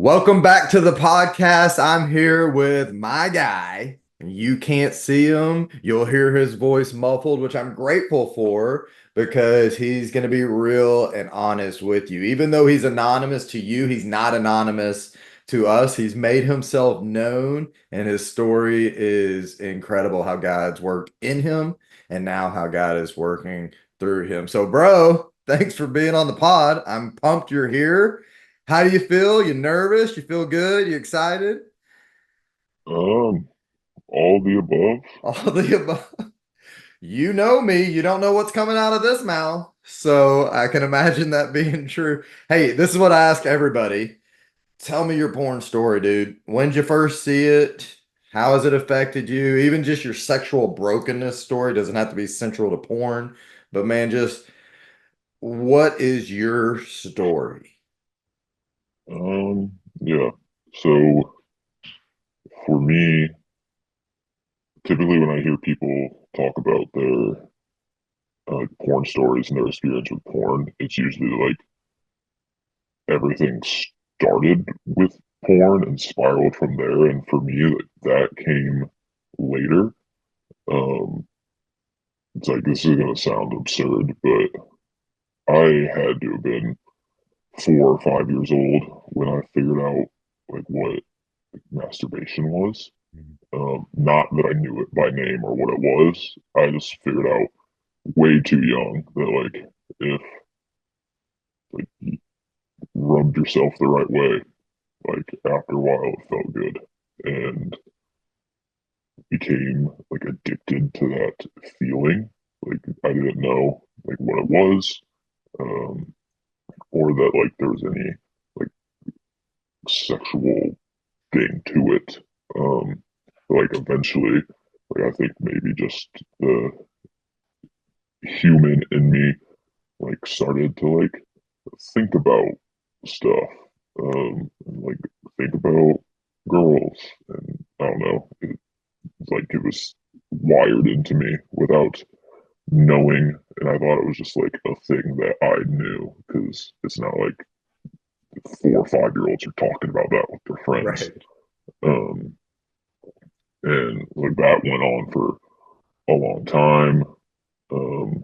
Welcome back to the podcast. I'm here with my guy. You can't see him. You'll hear his voice muffled, which I'm grateful for because he's going to be real and honest with you. Even though he's anonymous to you, he's not anonymous to us. He's made himself known, and his story is incredible how God's worked in him and now how God is working through him. So, bro, thanks for being on the pod. I'm pumped you're here. How do you feel? You nervous? You feel good? You excited? Um, all the above. All the above. You know me. You don't know what's coming out of this mouth. So I can imagine that being true. Hey, this is what I ask everybody. Tell me your porn story, dude. When did you first see it? How has it affected you? Even just your sexual brokenness story doesn't have to be central to porn, but man, just what is your story? Yeah. So for me, typically when I hear people talk about their porn stories and their experience with porn, it's usually like everything started with porn and spiraled from there. And for me, like, that came later. Um, it's like this is gonna sound absurd, but I had to have been 4 or 5 years old when I figured out like what masturbation was. Not that I knew it by name or what it was. I just figured out way too young that like if like you rubbed yourself the right way, like after a while it felt good and became like addicted to that feeling. Like I didn't know like what it was, um, or that like there was any like sexual thing to it. Like eventually, like I think maybe just the human in me like started to like think about stuff, and, like think about girls, and I don't know, like it was wired into me without knowing, and I thought it was just like a thing that I knew because it's not like 4 or 5 year olds are talking about that with their friends. Right. Um, and like that went on for a long time. Um,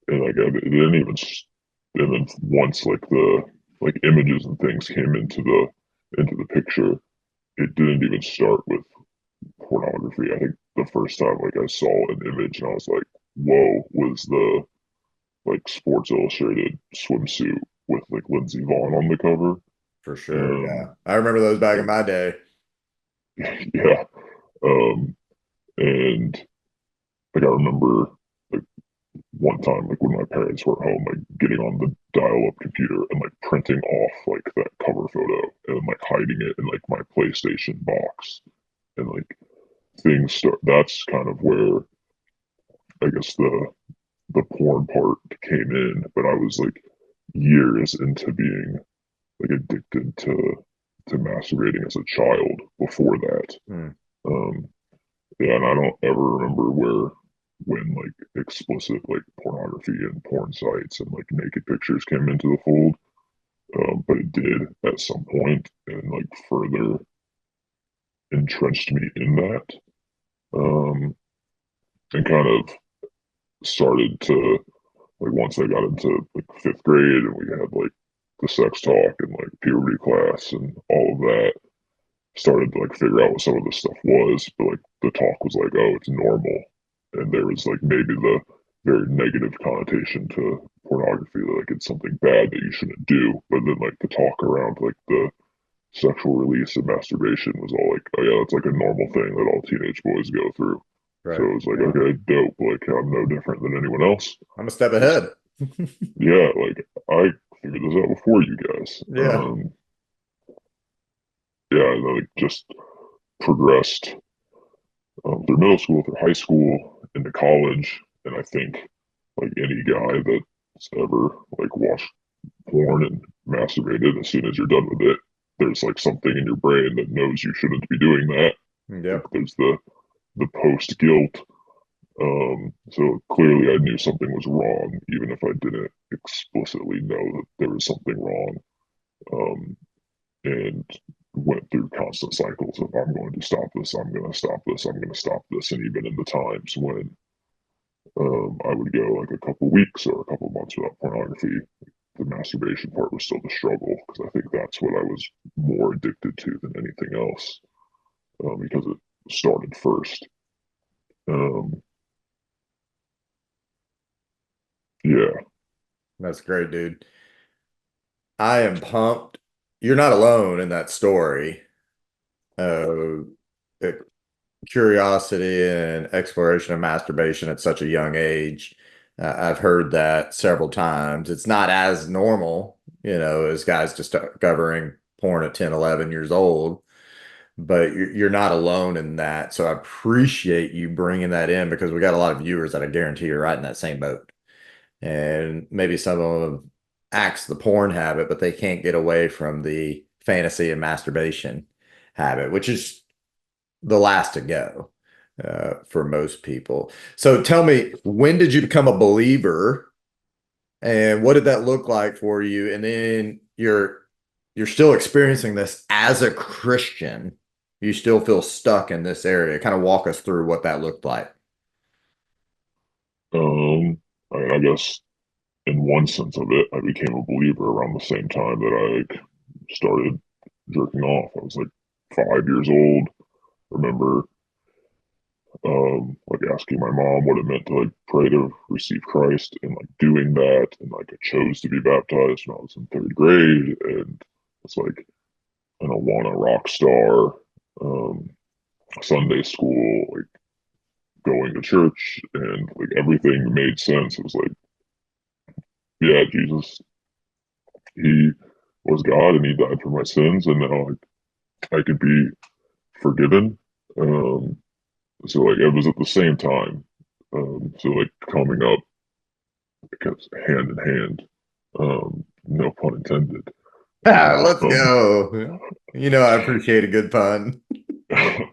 and like it didn't even and then once like the like images and things came into the picture, it didn't even start with pornography. I think the first time like I saw an image and I was like, whoa, was the like Sports Illustrated swimsuit with like Lindsey Vaughn on the cover. For sure. um Yeah. I remember those back in like my day. yeah. um and like I remember like one time, like when my parents were home, like getting on the dial-up computer and like printing off like that cover photo and like hiding it in like my PlayStation box, and like things start. That's kind of where I guess the porn part came in, but I was like years into being like addicted to masturbating as a child before that. Hmm. Um, yeah, and I don't ever remember where when like explicit like pornography and porn sites and like naked pictures came into the fold. But it did at some point and like further entrenched me in that. Um, and kind of started to like once I got into like fifth grade and we had like the sex talk and like puberty class and all of that, started to like figure out what some of this stuff was, but like the talk was like, oh, it's normal. And there was like maybe the very negative connotation to pornography, that like it's something bad that you shouldn't do. But then like the talk around like the sexual release and masturbation was all like, oh yeah, that's like a normal thing that all teenage boys go through. So Right. it was like, Yeah. okay, dope. Like I'm no different than anyone else. I'm a step Just ahead. yeah, like I figured this out before you guys. Yeah. Yeah, and then like just progressed through middle school, through high school, into college, and I think like any guy that's ever like watched porn and masturbated, as soon as you're done with it, there's like something in your brain that knows you shouldn't be doing that. Like Yep. there's the post guilt. So clearly I knew something was wrong, even if I didn't explicitly know that there was something wrong. Um, and went through constant cycles of I'm going to stop this, I'm going to stop this, I'm going to stop this. And even in the times when I would go like a couple weeks or a couple months without pornography, the masturbation part was still the struggle because I think that's what I was more addicted to than anything else because it started first. Um, yeah, That's great, dude. I am pumped. You're not alone in that story. Uh, uh, Curiosity and exploration of masturbation at such a young age. I've heard that several times. It's not as normal, as guys discovering porn at 10, 11 years old, but you're not alone in that. So I appreciate you bringing that in because we got a lot of viewers that I guarantee are right in that same boat. And maybe some of them axe the porn habit, but they can't get away from the fantasy and masturbation habit, which is the last to go for most people. So tell me, when did you become a believer, and what did that look like for you? And then you're still experiencing this as a Christian. You still feel stuck in this area. Kind of walk us through what that looked like. I guess in one sense of it, I became a believer around the same time that I like, started jerking off. I was like 5 years old. Remember like asking my mom what it meant to like pray to receive Christ and like doing that and like I chose to be baptized when I was in third grade and it's like an Awana rock star, um, Sunday school, like going to church and like everything made sense. It was like, yeah, Jesus, he was God and he died for my sins and now like, I could be forgiven. Um, so like it was at the same time. So like coming up, it goes hand in hand. No pun intended. Ah, let's Um, go. I appreciate a good pun.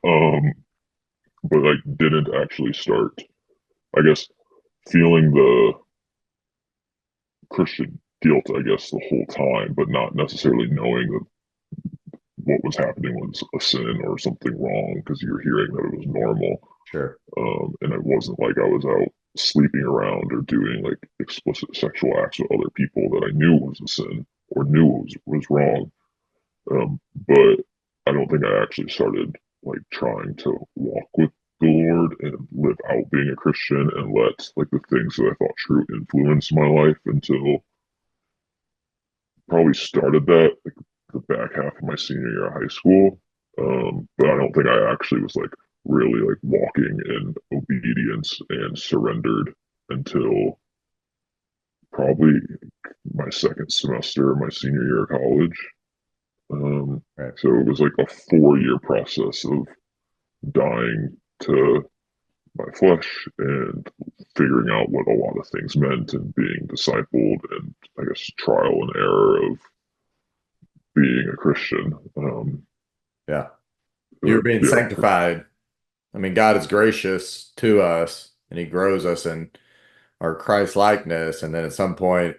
um, but like didn't actually start. I guess feeling the Christian guilt, I guess, the whole time, but not necessarily knowing that what was happening was a sin or something wrong because you're hearing that it was normal. Sure. And it wasn't like I was out sleeping around or doing like explicit sexual acts with other people that I knew was a sin or knew was wrong. But I don't think I actually started like trying to walk with the Lord and live out being a Christian and let like the things that I thought true influence my life until probably started that like the back half of my senior year of high school. But I don't think I actually was like really like walking in obedience and surrendered until probably my second semester of my senior year of college. Right. So it was like a 4 year process of dying to my flesh and figuring out what a lot of things meant and being discipled and I guess trial and error of being a Christian. Yeah. You're being Yeah, sanctified. I mean, God is gracious to us and he grows us in our Christ likeness. And then at some point,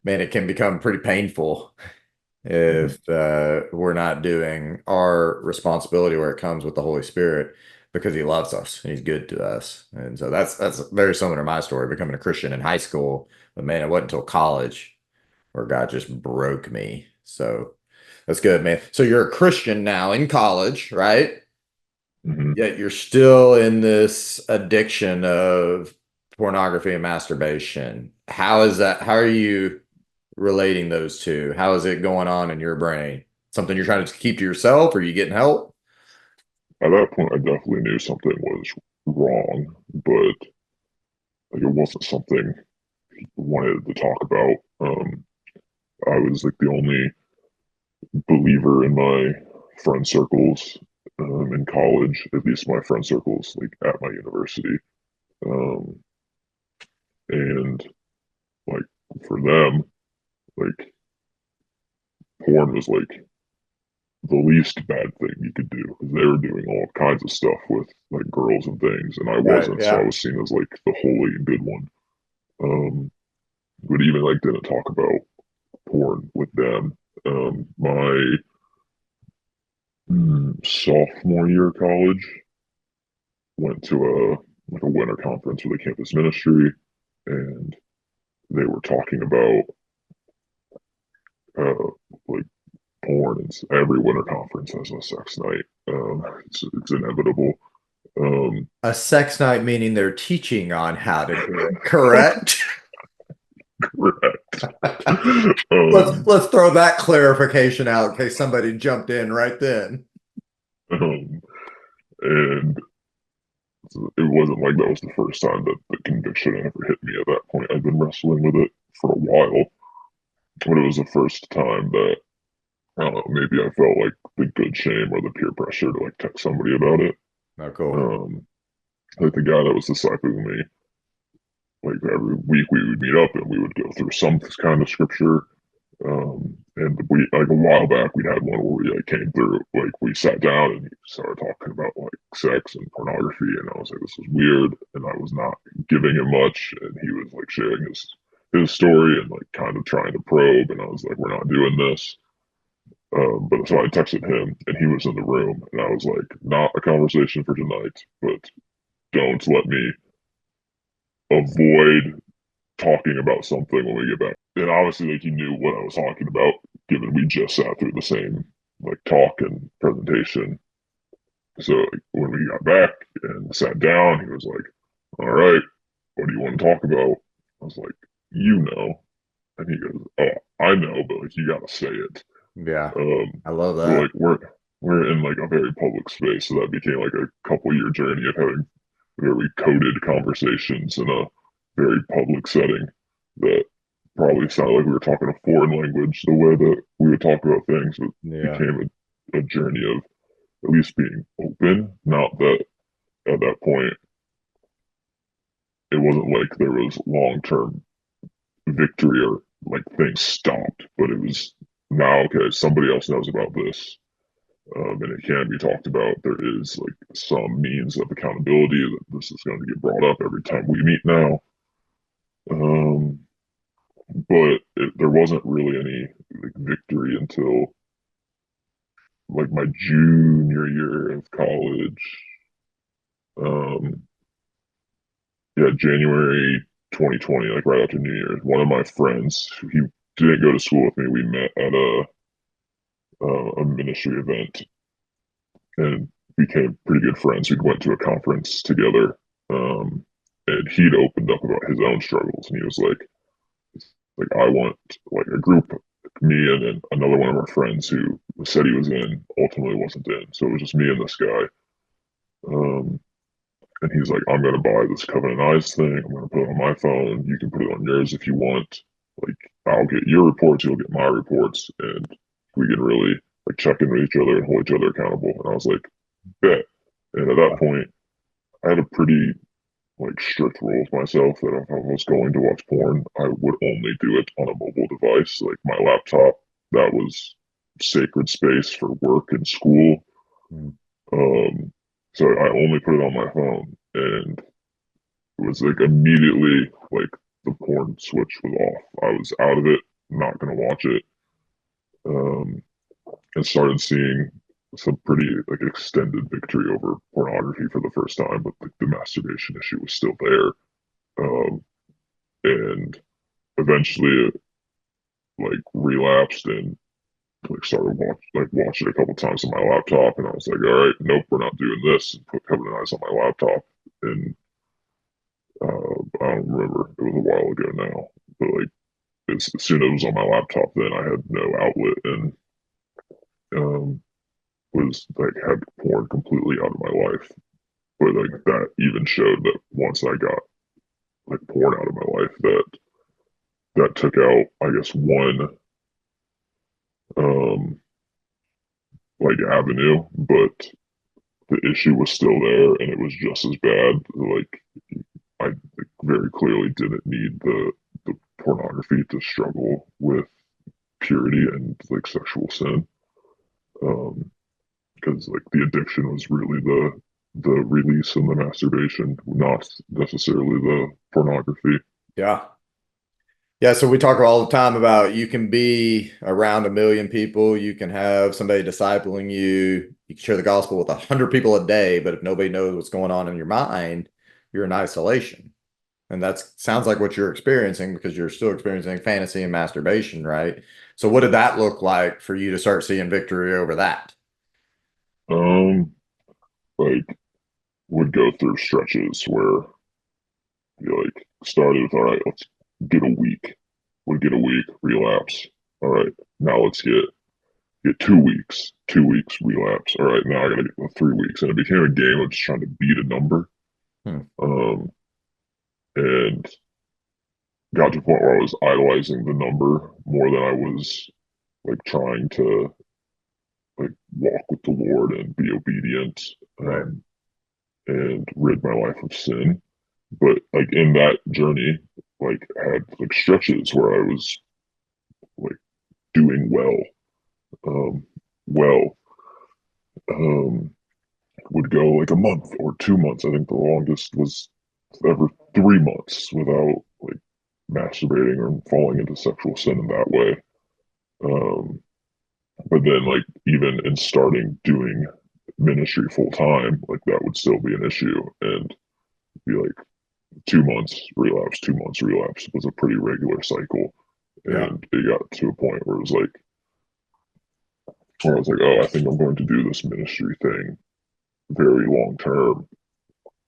man, it can become pretty painful mhm. if we're not doing our responsibility where it comes with the Holy Spirit because he loves us and he's good to us. And so that's very similar to my story, becoming a Christian in high school. But man, it wasn't until college where God just broke me. So that's good, man. So you're a Christian now in college, right? Mhm. Yet you're still in this addiction of pornography and masturbation. How is that? How are you relating those two? How is it going on in your brain? Something you're trying to keep to yourself? Or are you getting help? At that point, I definitely knew something was wrong, but like it wasn't something I wanted to talk about. I was like the only believer in my friend circles in college, at least my friend circles like at my university. Um, and like for them, like porn was like the least bad thing you could do because they were doing all kinds of stuff with like girls and things, and I Right. wasn't, so I Yeah. was seen as like the holy and good one. But even like didn't talk about porn with them. My sophomore year of college, went to a winter conference with the campus ministry, and they were talking about uh, like porn. And every winter conference has a sex night. It's inevitable. Um, A sex night meaning they're teaching on how to do it, correct? correct. Let's um, let's throw that clarification out in case somebody jumped in right then. um, and it wasn't like that was the first time that the conviction ever hit me. At that point, I'd been wrestling with it for a while, but it was the first time that I don't know, maybe I felt like the good shame or the peer pressure to like text somebody about it. Oh, cool. Um, like the guy that was discipling me, like every week we would meet up and we would go through some kind of scripture. And we like a while back we had one where we like came through, like we sat down and he started talking about like sex and pornography, and I was like, this is weird, and I was not giving him much, and he was like sharing his story and like kind of trying to probe, and I was like, we're not doing this. But so I texted him and he was in the room, and I was like, not a conversation for tonight, but don't let me avoid talking about something when we get back. And obviously, like he knew what I was talking about, given we just sat through the same like talk and presentation. So like, when we got back and sat down, he was like, "All right, what do you want to talk about?" I was like, "You know," and he goes, "Oh, I know, but like you got to say it." Yeah, Um, I love so that. like we're in like a very public space, so that became like a couple year journey of having very coded conversations in a very public setting that probably sounded like we were talking a foreign language the way that we would talk about things. It Yeah. became a journey of at least being open. Not that at that point it wasn't like there was long term victory or like things stopped, but it was now okay, somebody else knows about this. And it can be talked about. There is like some means of accountability that this is going to get brought up every time we meet now. Um, but there wasn't really any like, victory until like my junior year of college. Um, yeah, January 2020, like right after New Year's. One of my friends, he didn't go to school with me. We met at a ministry event and became pretty good friends. We went to a conference together, and he'd opened up about his own struggles, and he was like I want like a group, me and then another one of our friends who said he was in, ultimately wasn't in. So it was just me and this guy. Um, and he's like, I'm gonna buy this Covenant Eyes thing. I'm gonna put it on my phone. You can put it on yours if you want. Like I'll get your reports, you'll get my reports, and we can really like check in with each other and hold each other accountable. And I was like, bet. And at that point, I had a pretty like strict rules myself that if I was going to watch porn, I would only do it on a mobile device, like my laptop. That was sacred space for work and school. Mm. Um, so I only put it on my phone, and it was like immediately like the porn switch was off. I was out of it, not gonna watch it. Um, and started seeing some pretty like extended victory over pornography for the first time, but the masturbation issue was still there. And eventually it like relapsed and like started watch it a couple times on my laptop, and I was like, all right, nope, we're not doing this, and put Covenant Eyes on my laptop. And I don't remember, it was a while ago now, but like as soon as it was on my laptop, then I had no outlet, and um was like had porn completely out of my life. But like that even showed that once I got like porn out of my life, that took out I guess one um like avenue, but the issue was still there and it was just as bad. Like I very clearly didn't need the pornography to struggle with purity and like sexual sin. Um, because like the addiction was really the release and the masturbation, not necessarily the pornography. Yeah. Yeah, so we talk all the time about you can be around 1 million people, you can have somebody discipling you, you can share the gospel with 100 people a day, but if nobody knows what's going on in your mind, you're in isolation. And that sounds like what you're experiencing because you're still experiencing fantasy and masturbation, right? So what did that look like for you to start seeing victory over that? Um, like would go through stretches where you like started with, all right, let's get a week. Would get a week, relapse. All right, now let's get 2 weeks, 2 weeks relapse. All right, now I gotta get 3 weeks. And it became a game of just trying to beat a number. Hmm, Um, and got to the point where I was idolizing the number more than I was like trying to like walk with the Lord and be obedient, right. and rid my life of sin. But like in that journey, like I had like stretches where I was like doing um, well, um, would go like a month or 2 months. I think the longest was ever 3 months without like masturbating or falling into sexual sin in that way. Um, but then like even in starting doing ministry full time, like that would still be an issue and be like 2 months relapse, 2 months relapse was a pretty regular cycle. Yeah. And it got to a point where it was like, where I was like, oh, I think I'm going to do this ministry thing very long term.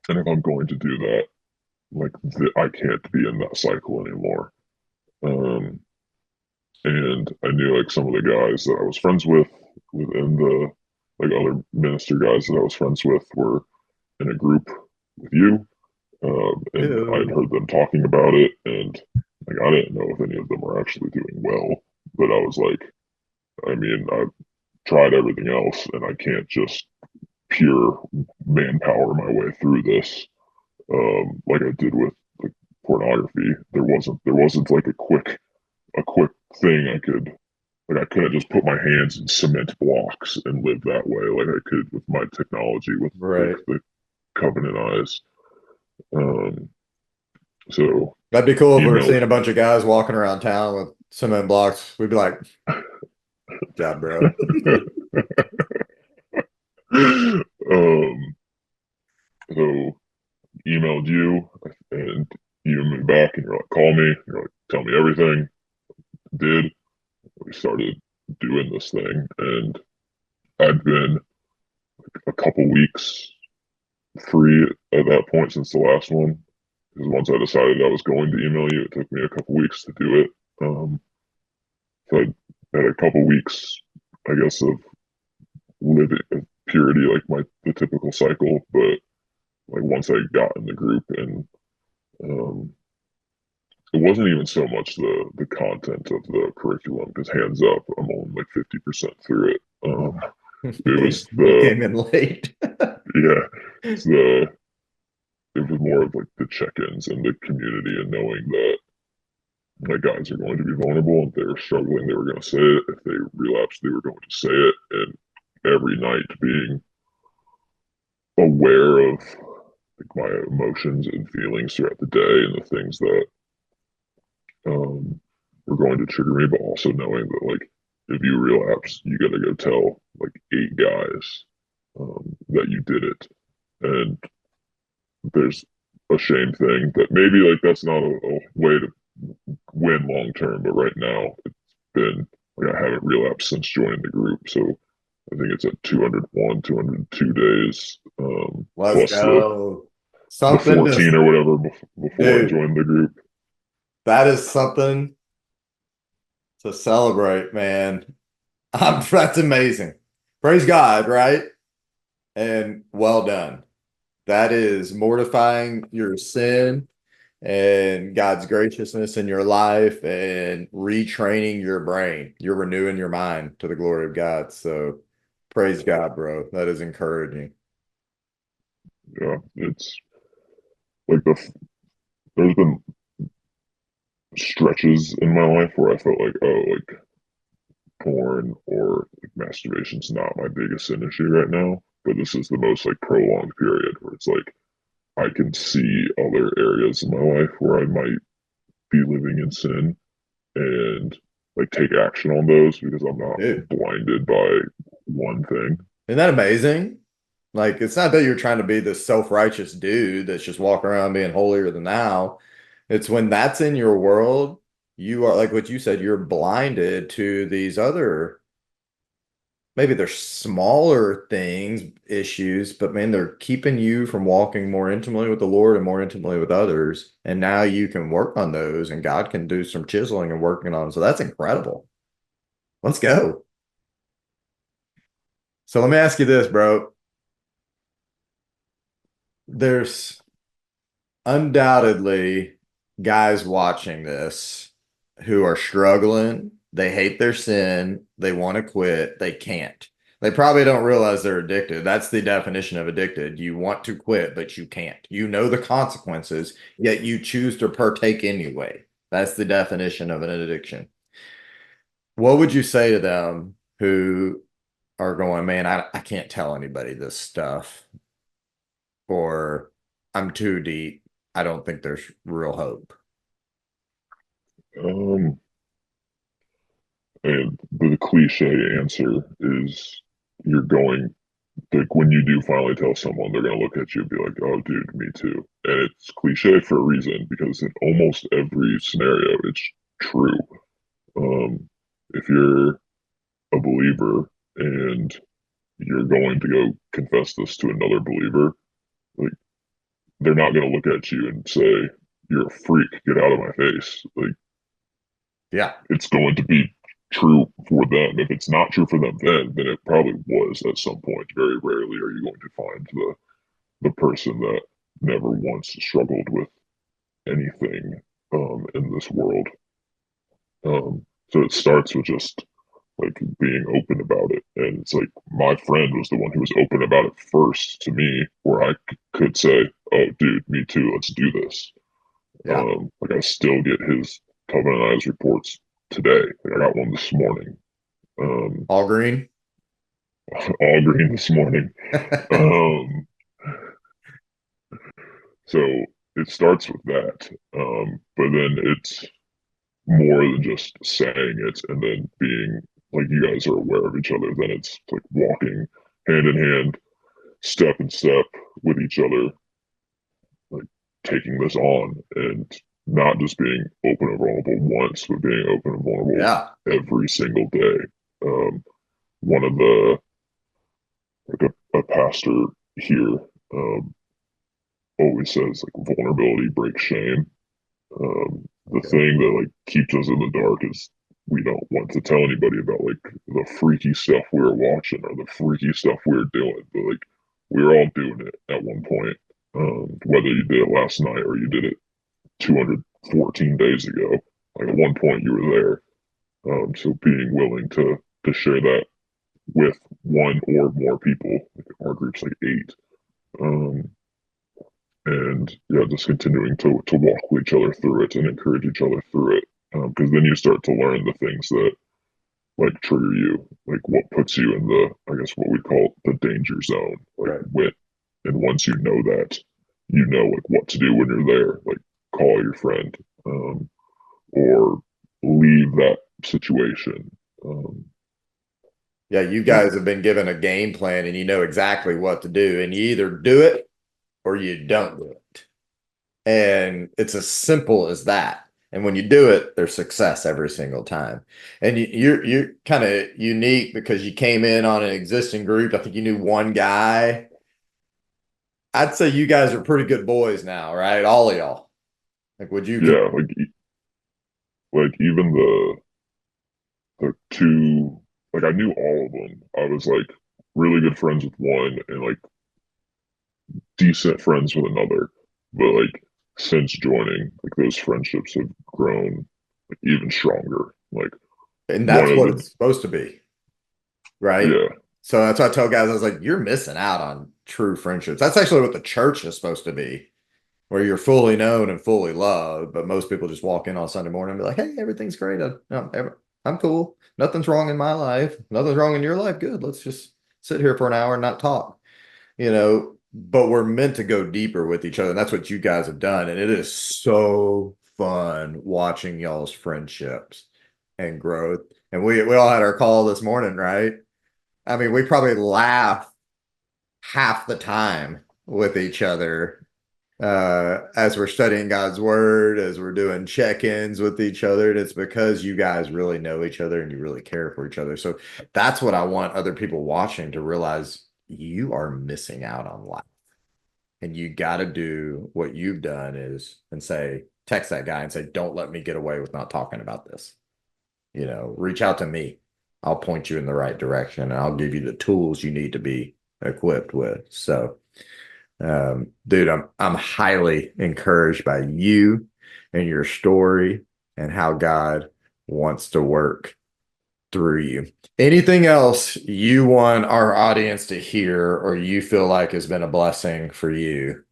And if I'm going to do that, like I can't be in that cycle anymore. Um, and I knew like some of the guys that I was friends with within the like other minister guys that I was friends with were in a group with you. And I'd Ew. heard them talking about it, and like I didn't know if any of them were actually doing well, but I was like, I mean, I've tried everything else, and I can't just pure manpower my way through this, like I did with like pornography. There wasn't like a quick thing I could like I couldn't just put my hands in cement blocks and live that way like I could with my technology with like Right. the Covenant eyes. Um, so That'd be cool if we were emailed seeing a bunch of guys walking around town with cement blocks. We'd be like, good job, bro. um, so emailed you and you emailed me back and you're like, call me. You're like, tell me everything. Did. We started doing this thing and I'd been a couple weeks free at that point since the last one. Because once I decided I was going to email you, it took me a couple weeks to do it. So I had a couple weeks, I guess, of living of purity, like the typical cycle. But like once I got in the group, and um, it wasn't even so much the content of the curriculum. Because hands up, I'm only like 50% through it. It was You the came in late. yeah, it's the it was more of like the check-ins and the community and knowing that my guys are going to be vulnerable. And if they were struggling, they were going to say it. If they relapsed, they were going to say it. And every night being aware of like my emotions and feelings throughout the day and the things that um, were going to trigger me, but also knowing that like if you relapse, you got to go tell like 8 guys that you did it. And there's a shame thing that maybe like that's not a way to win long term, but right now it's been like I haven't relapsed since joining the group. So I think it's at 201, 202 days, Let's plus the go. the Something to, 14 or whatever before I dude, joined the group. that is something to celebrate, man. That's amazing. Praise God, right? And well done. That is mortifying your sin and God's graciousness in your life and retraining your brain. You're renewing your mind to the glory of God. So praise God, bro. That is encouraging. Yeah, it's like there's been stretches in my life where I felt like, oh, like porn or like masturbation's not my biggest sin issue right now. But this is the most like prolonged period where it's like I can see other areas in my life where I might be living in sin. and like take action on those because I'm not Dude, blinded by one thing. isn't that amazing? Like, it's not that you're trying to be this self-righteous dude that's just walking around being holier than thou. It's when that's in your world, you are like what you said, you're blinded to these other, maybe they're smaller things, issues, but man, they're keeping you from walking more intimately with the Lord and more intimately with others. And now you can work on those and God can do some chiseling and working on them. So that's incredible. Let's go. So let me ask you this, bro. There's undoubtedly guys watching this who are struggling. They hate their sin. They want to quit. They can't. They probably don't realize they're addicted. That's the definition of addicted. You want to quit, but you can't. You know the consequences, yet you choose to partake anyway. That's the definition of an addiction. What would you say to them who are going, man, I can't tell anybody this stuff, or I'm too deep. I don't think there's real hope. Um, and the cliche answer is you're going like when you do finally tell someone, they're gonna look at you and be like, "Oh, dude, me too." And it's cliche for a reason because in almost every scenario, it's true. Um, if you're a believer and you're going to go confess this to another believer, like they're not going to look at you and say, "You're a freak, get out of my face." Like Yeah. it's going to be true for them. If it's not true for them then it probably was at some point. Very rarely are you going to find the person that never once struggled with anything in this world. So it starts with just like being open about it. And it's like my friend was the one who was open about it first to me, where I could say, "Oh, dude, me too. Let's do this." Yeah. Like I still get his Covenant Eyes reports today. Like I got one this morning. Um, All green. all green this morning. Um, so it starts with that. But then it's more than just saying it and then being like you guys are aware of each other. Then it's like walking hand in hand, step in step with each other, like taking this on and not just being open and vulnerable once, but being open and vulnerable Yeah. every single day. One of the like a pastor here always says like vulnerability breaks shame. The Okay. thing that like keeps us in the dark is we don't want to tell anybody about like the freaky stuff we were watching or the freaky stuff we were doing. But like we were all doing it at one point. Whether you did it last night or you did it 214 days ago, like at one point you were there. So being willing to share that with one or more people, like our group's like eight, um, and yeah, just continuing to walk with each other through it and encourage each other through it. Because then you start to learn the things that like trigger you, like what puts you in the, I guess what we call the danger zone. Like Right. when, and once you know that, you know like what to do when you're there. Like call your friend, or leave that situation. Um, Yeah. You so guys have been given a game plan and you know exactly what to do, and you either do it or you don't do it. And it's as simple as that. And when you do it, there's success every single time. And you're kind of unique because you came in on an existing group. I think you knew one guy. I'd say you guys are pretty good boys now, right? All of y'all. Like, would you? yeah, like even the two, like I knew all of them. I was like really good friends with one and like decent friends with another. But like since joining, like those friendships have grown like even stronger. Like And one that's of what the it's supposed to be, right? yeah, So that's why I tell guys, I was like, you're missing out on true friendships. That's actually what the church is supposed to be, where you're fully known and fully loved. But most people just walk in on Sunday morning and be like, hey, everything's great. I'm cool. Nothing's wrong in my life. Nothing's wrong in your life. Good. Let's just sit here for an hour and not talk, but we're meant to go deeper with each other. And that's what you guys have done. And it is so fun watching y'all's friendships and growth. And we all had our call this morning, right? I mean, we probably laugh half the time with each other as we're studying God's word, as we're doing check-ins with each other. And it's because you guys really know each other and you really care for each other. So that's what I want other people watching to realize you are missing out on life. And you got to do what you've done is and say, text that guy and say, don't let me get away with not talking about this. Reach out to me. I'll point you in the right direction and I'll give you the tools you need to be equipped with. So, dude, I'm highly encouraged by you and your story and how God wants to work through you. Anything else you want our audience to hear or you feel like has been a blessing for you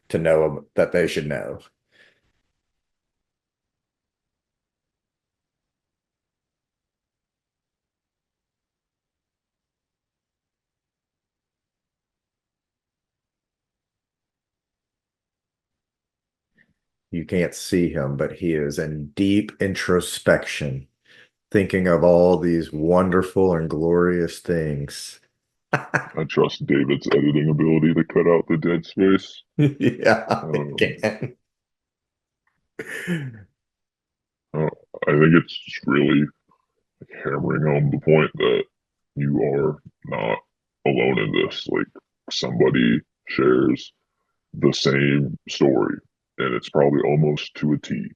to know that they should know? You can't see him, but he is in deep introspection, thinking of all these wonderful and glorious things. I trust David's editing ability to cut out the dead space. Yeah, it Um, can. uh, I think it's just really hammering home the point that you are not alone in this. Like somebody shares the same story, and it's probably almost to a T.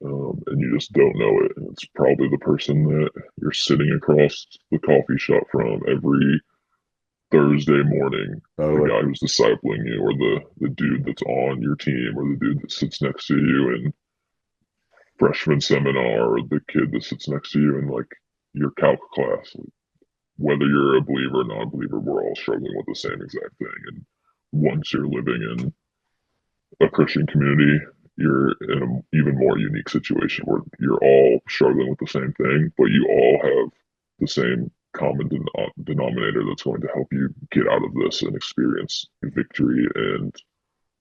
And you just don't know it. And it's probably the person that you're sitting across the coffee shop from every Thursday morning, the Totally. guy who's discipling you, or the dude that's on your team, or the dude that sits next to you in freshman seminar, or the kid that sits next to you in like your calc class. Whether you're a believer or non-believer, we're all struggling with the same exact thing. And once you're living in a Christian community, you're in an even more unique situation where you're all struggling with the same thing, but you all have the same common denominator that's going to help you get out of this and experience victory and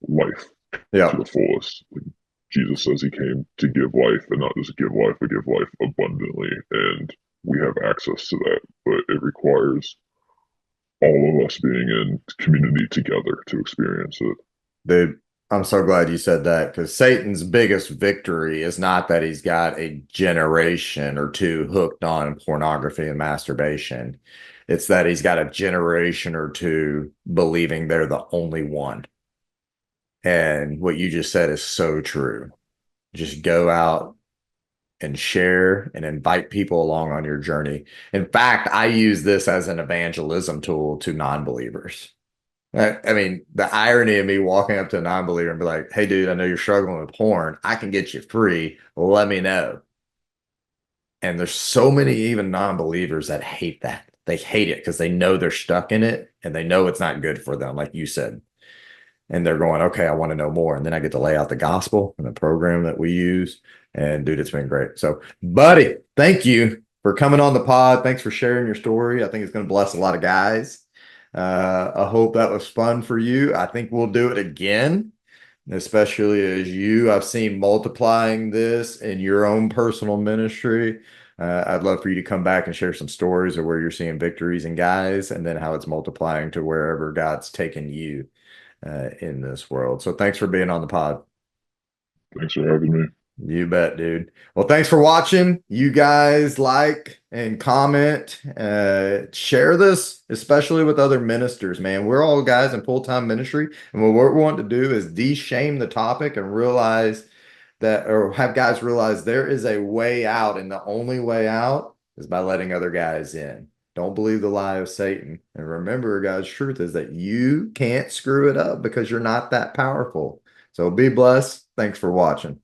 life to Yeah. the fullest. Like Jesus says he came to give life and not just give life, but give life abundantly. And we have access to that, but it requires all of us being in community together to experience it. Dude, I'm so glad you said that because Satan's biggest victory is not that he's got a generation or two hooked on pornography and masturbation. It's that he's got a generation or two believing they're the only one. And what you just said is so true. Just go out and share and invite people along on your journey. In fact, I use this as an evangelism tool to non-believers. I mean, the irony of me walking up to a non-believer and be like, hey, dude, I know you're struggling with porn. I can get you free. Let me know. And there's so many even non-believers that hate that. They hate it because they know they're stuck in it and they know it's not good for them, like you said. And they're going, okay, I want to know more. And then I get to lay out the gospel and the program that we use. And dude, it's been great. So, buddy, thank you for coming on the pod. Thanks for sharing your story. I think it's going to bless a lot of guys. I hope that was fun for you. I think we'll do it again, especially as I've seen multiplying this in your own personal ministry. I'd love for you to come back and share some stories of where you're seeing victories in guys and then how it's multiplying to wherever God's taken you in this world. So thanks for being on the pod. Thanks for having me. You bet, dude. Well, thanks for watching. You guys like and comment, share this, especially with other ministers, man. We're all guys in full-time ministry, and what we want to do is de-shame the topic and realize that, or have guys realize there is a way out, and the only way out is by letting other guys in. Don't believe the lie of Satan. And remember, God's truth is that you can't screw it up because you're not that powerful. So be blessed. Thanks for watching.